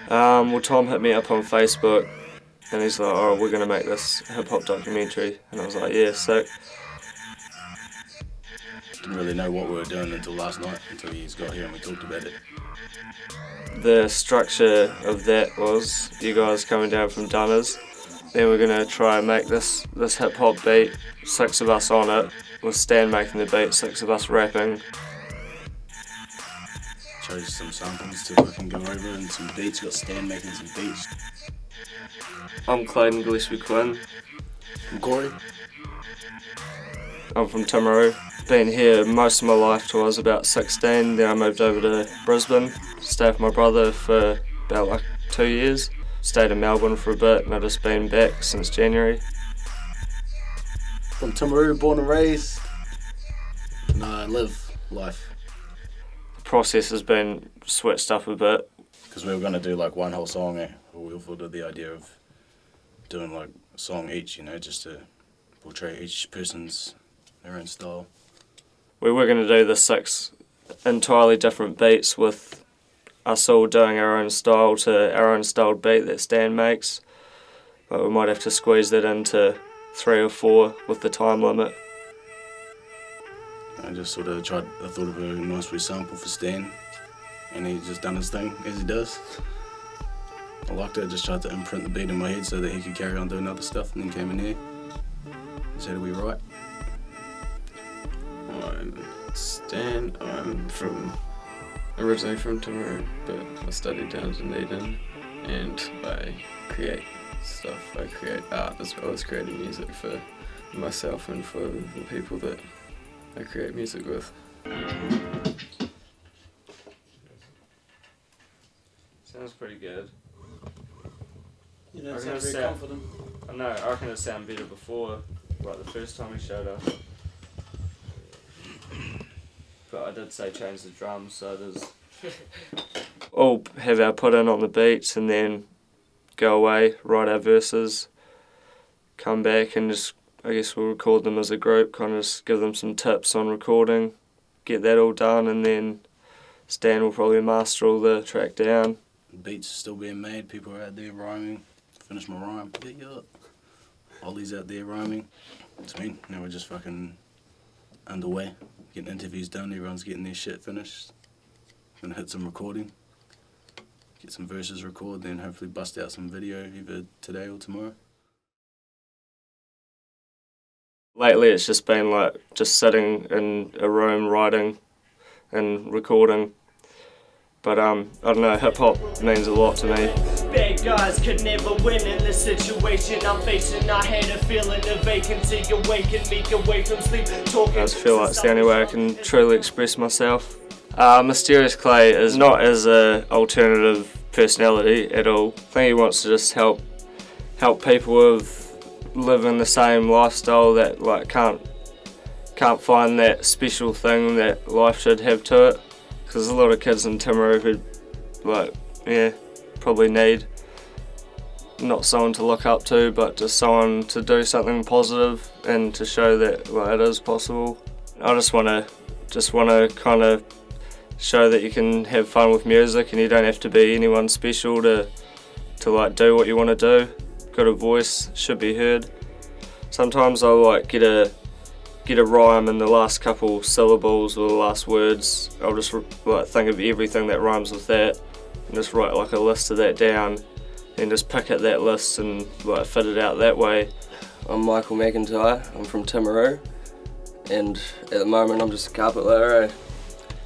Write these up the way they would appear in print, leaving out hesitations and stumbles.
Well, Tom hit me up on Facebook and he's like, oh, we're going to make this hip-hop documentary. And I was like, yeah, sick. Didn't really know what we were doing until last night, until you got here and we talked about it. The structure of that was you guys coming down from Dunners. Then we're going to try and make this hip-hop beat, 6 of us on it, with Stan making the beat, 6 of us rapping. Chose some samples to fucking go over and some beats, got Stan making some beats. I'm Clayton Gillespie Quinn. I'm Corey. I'm from Timaru. Been here most of my life till I was about 16, then I moved over to Brisbane, stayed with my brother for about like 2 years. Stayed in Melbourne for a bit and I've just been back since January. From Timaru, born and raised. And I live life. The process has been switched up a bit. Because we were going to do like one whole song, we all thought of the idea of doing like a song each, you know, just to portray each person's their own style. We were going to do the 6 entirely different beats with us all doing our own style to our own styled beat that Stan makes, but we might have to squeeze that into 3 or 4 with the time limit. I just sort of I thought of a nice wee sample for Stan, and he's just done his thing as he does. I liked it, I just tried to imprint the beat in my head so that he could carry on doing other stuff, and then came in here and said, are we right? I'm Stan. I'm originally from Timaru, but I studied down in Dunedin, and I create stuff. I create art as well as creating music for myself and for the people that I create music with. Sounds pretty good. You don't sound very confident. I know, I reckon it sounded better before, like the first time we showed up. But I did say change the drums, so there's all have our put in on the beats and then go away, write our verses, come back and just, I guess we'll record them as a group, kind of just give them some tips on recording, get that all done, and then Stan will probably master all the track down. Beats are still being made, people are out there rhyming. Finished my rhyme. Yeah. Ollie's out there rhyming. It's me. Now we're just fucking underway. Getting interviews done, everyone's getting their shit finished. Gonna hit some recording. Get some verses recorded, then hopefully bust out some video either today or tomorrow. Lately it's just been like just sitting in a room writing and recording. But I don't know, hip hop means a lot to me. Bad guys could never win in the situation I'm facing. I had a feeling of vacancy awakened me away from sleep. Talking I just feel like it's the only way I can truly express myself. Mysterious Clay is not as an alternative personality at all. I think he wants to just help people with living the same lifestyle that like can't find that special thing that life should have to it. Because there's a lot of kids in Timaru who, probably need not someone to look up to, but just someone to do something positive and to show that it is possible. I just want to kind of show that you can have fun with music and you don't have to be anyone special to like do what you want to do. Got a voice, should be heard. Sometimes I'll like get a rhyme in the last couple syllables or the last words. I'll just like think of everything that rhymes with that and just write like a list of that down and just pick at that list and like fit it out that way. I'm Michael McIntyre, I'm from Timaru, and at the moment I'm just a carpet layer.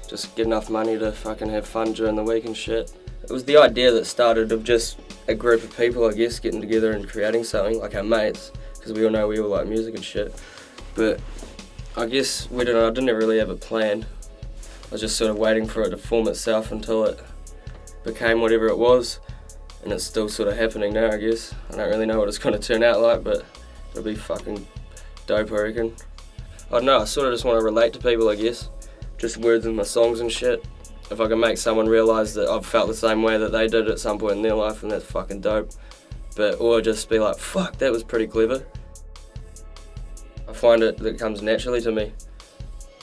Just get enough money to fucking have fun during the week and shit. It was the idea that started of just a group of people, I guess, getting together and creating something, like our mates, because we all know we all like music and shit. But I guess I didn't really have a plan. I was just sort of waiting for it to form itself until it became whatever it was, and it's still sort of happening now, I guess. I don't really know what it's going to turn out like, but it'll be fucking dope, I reckon. I don't know, I sort of just want to relate to people, I guess. Just words in my songs and shit. If I can make someone realise that I've felt the same way that they did at some point in their life, then that's fucking dope. Or just be like, fuck, that was pretty clever. I find it that comes naturally to me,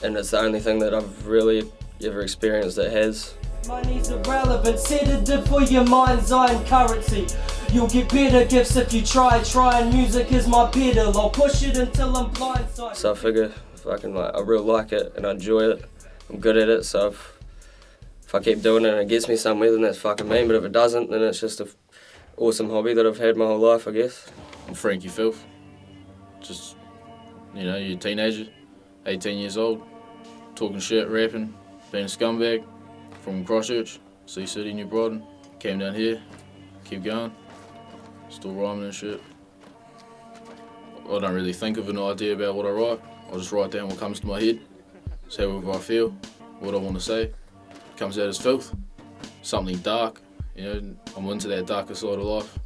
and it's the only thing that I've really, you ever experienced that has. Money's irrelevant, set it for your mind's eye and currency. You'll get better gifts if you try, and music is my pedal. I'll push it until I'm blindsided. So I figure I really like it and I enjoy it. I'm good at it, so if I keep doing it and it gets me somewhere, then that's fucking me. But if it doesn't, then it's just an awesome hobby that I've had my whole life, I guess. I'm Frankie Filth. Just, you're a teenager, 18 years old, talking shit, rapping, being a scumbag. From Christchurch, Sea City, New Brighton. Came down here, keep going, still rhyming and shit. I don't really think of an idea about what I write. I just write down what comes to my head, say whatever I feel, what I want to say. It comes out as filth, something dark. I'm into that darker side of life.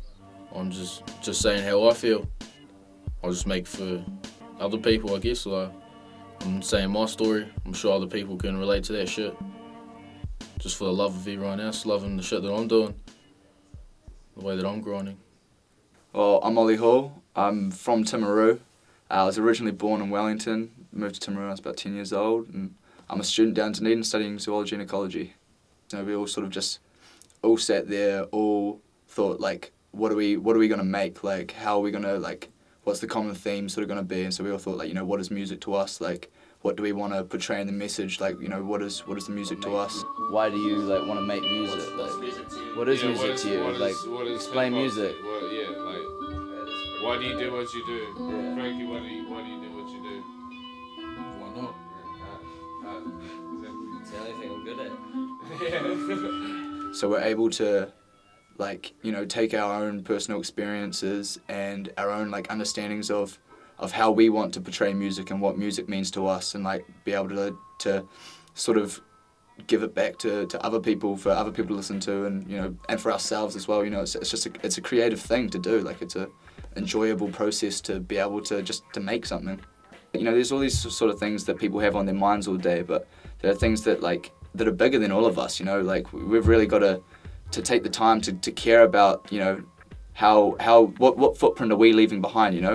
I'm just saying how I feel. I just make for other people, I guess. Like, I'm saying my story. I'm sure other people can relate to that shit. Just for the love of everyone else, loving the shit that I'm doing, the way that I'm grinding. Well, I'm Ollie Hall. I'm from Timaru. I was originally born in Wellington, moved to Timaru when I was about 10 years old, and I'm a student down in Dunedin studying zoology and ecology. We all sort of just all sat there, all thought like, what are we gonna make? Like, how are we gonna, like, what's the common theme sort of gonna be? And so we all thought, like, what is music to us? Like, what do we want to portray in the message? Like, what is the music to us? Why do you want to make music? What is music to you? Like, explain music. Why do you do what you do? Yeah. Frankie, why do you do what you do? Why not? It's the only thing I'm good at. So we're able to, take our own personal experiences and our own understandings of how we want to portray music and what music means to us, and be able to sort of give it back to other people, for other people to listen to, and for ourselves as well. It's a creative thing to do. It's a enjoyable process to be able to to make something. There's all these sort of things that people have on their minds all day, but there are things that that are bigger than all of us. We've really got to take the time to care about what footprint are we leaving behind.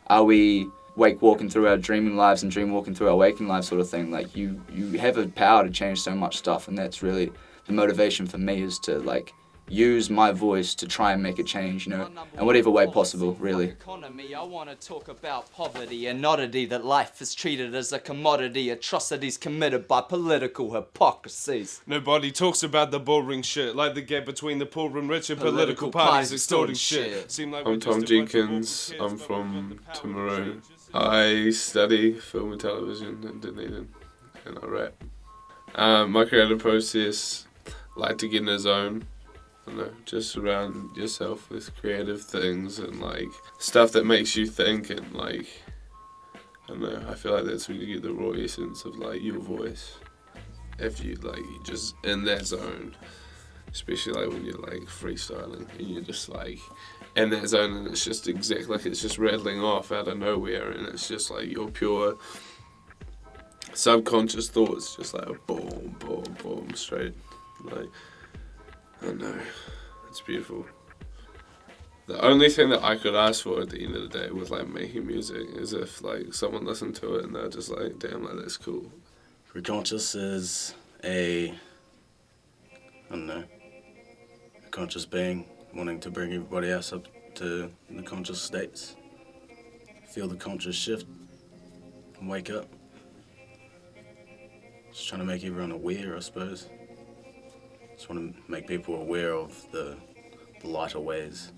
Are we walking through our dreaming lives and dream walking through our waking lives, sort of thing? You have a power to change so much stuff, and that's really the motivation for me, is to use my voice to try and make a change, in whatever way possible, really. Economy, I want to talk about poverty and oddity, that life is treated as a commodity, atrocities committed by political hypocrisies. Nobody talks about the boring shit, like the gap between the poor and rich and political parties extorting shit. I'm Tom Jenkins, I'm from Timaru. I study film and television in Dunedin, and I rap. My creative process, to get in a zone. Just surround yourself with creative things and stuff that makes you think, and I feel like that's when you get the raw essence of your voice. If you just in that zone, especially when you're freestyling and you're just in that zone, and it's just exactly it's just rattling off out of nowhere, and it's just your pure subconscious thoughts, just boom, boom, boom, straight I know, it's beautiful. The only thing that I could ask for at the end of the day with making music is if someone listened to it and they're just damn, that's cool. Conscious is a conscious being wanting to bring everybody else up to the conscious states. Feel the conscious shift and wake up. Just trying to make everyone aware, I suppose. Just want to make people aware of the lighter ways.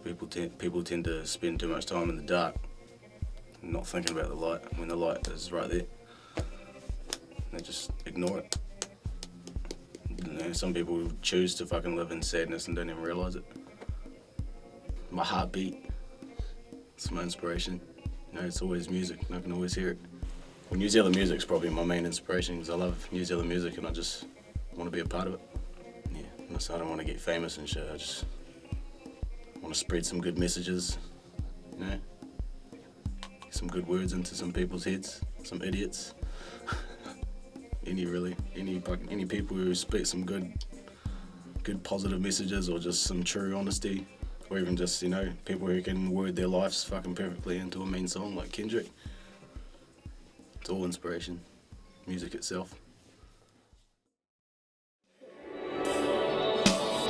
People tend to spend too much time in the dark, not thinking about the light, when the light is right there. They just ignore it. Some people choose to fucking live in sadness and don't even realise it. My heartbeat, it's my inspiration. It's always music, and I can always hear it. Well, New Zealand music's probably my main inspiration, because I love New Zealand music and I just want to be a part of it. Yeah, and so I don't want to get famous and shit. I just want to spread some good messages, get some good words into some people's heads, some idiots. Any people who spit some good positive messages, or just some true honesty, or even just people who can word their lives fucking perfectly into a mean song like Kendrick. It's all inspiration, music itself.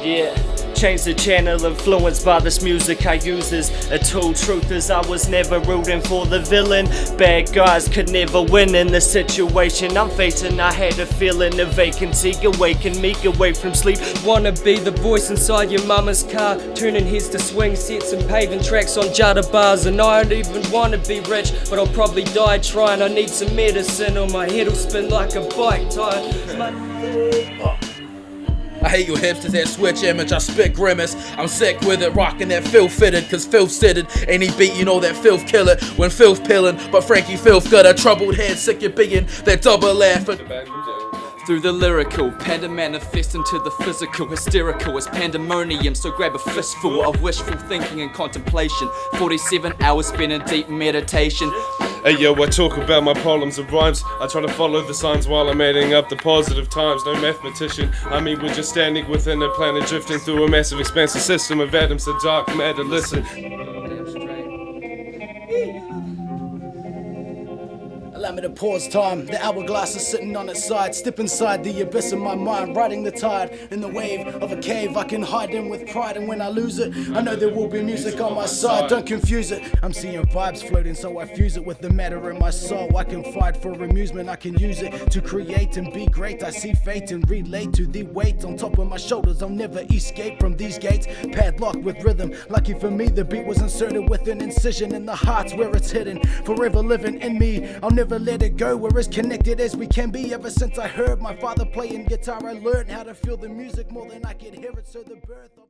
Yeah, change the channel, influenced by this music I use as a tool. Truth is I was never rooting for the villain. Bad guys could never win in the situation I'm facing. I had a feeling of vacancy awakened me away from sleep. Wanna be the voice inside your mama's car, turning heads to swing sets and paving tracks on Jada bars. And I don't even wanna be rich, but I'll probably die trying. I need some medicine or my head'll spin like a bike tire. I hate you hipsters that switch image, I spit grimace. I'm sick with it, rocking that filth fitted, cause filth sitted. Any beat, you know that filth killer. When filth pillin', but Frankie filth got a troubled head, sick of being that double laugh. Through the lyrical, panda manifest into the physical. Hysterical as pandemonium, so grab a fistful of wishful thinking and contemplation. 47 hours spent in deep meditation. Hey yo, I talk about my problems and rhymes. I try to follow the signs while I'm adding up the positive times. No mathematician, I mean we're just standing within a planet, drifting through a massive expansive system of atoms of dark matter. Listen. Allow me to pause time. The hourglass is sitting on its side. Step inside the abyss of my mind, riding the tide in the wave of a cave. I can hide in with pride, and when I lose it, I know there will be music on my side. Don't confuse it. I'm seeing vibes floating, so I fuse it with the matter in my soul. I can fight for amusement. I can use it to create and be great. I see fate and relate to the weight on top of my shoulders. I'll never escape from these gates, padlocked with rhythm. Lucky for me, the beat was inserted with an incision in the hearts where it's hidden, forever living in me. I'll never let it go. We're as connected as we can be. Ever since I heard my father playing guitar, I learned how to feel the music more than I could hear it. So the birth of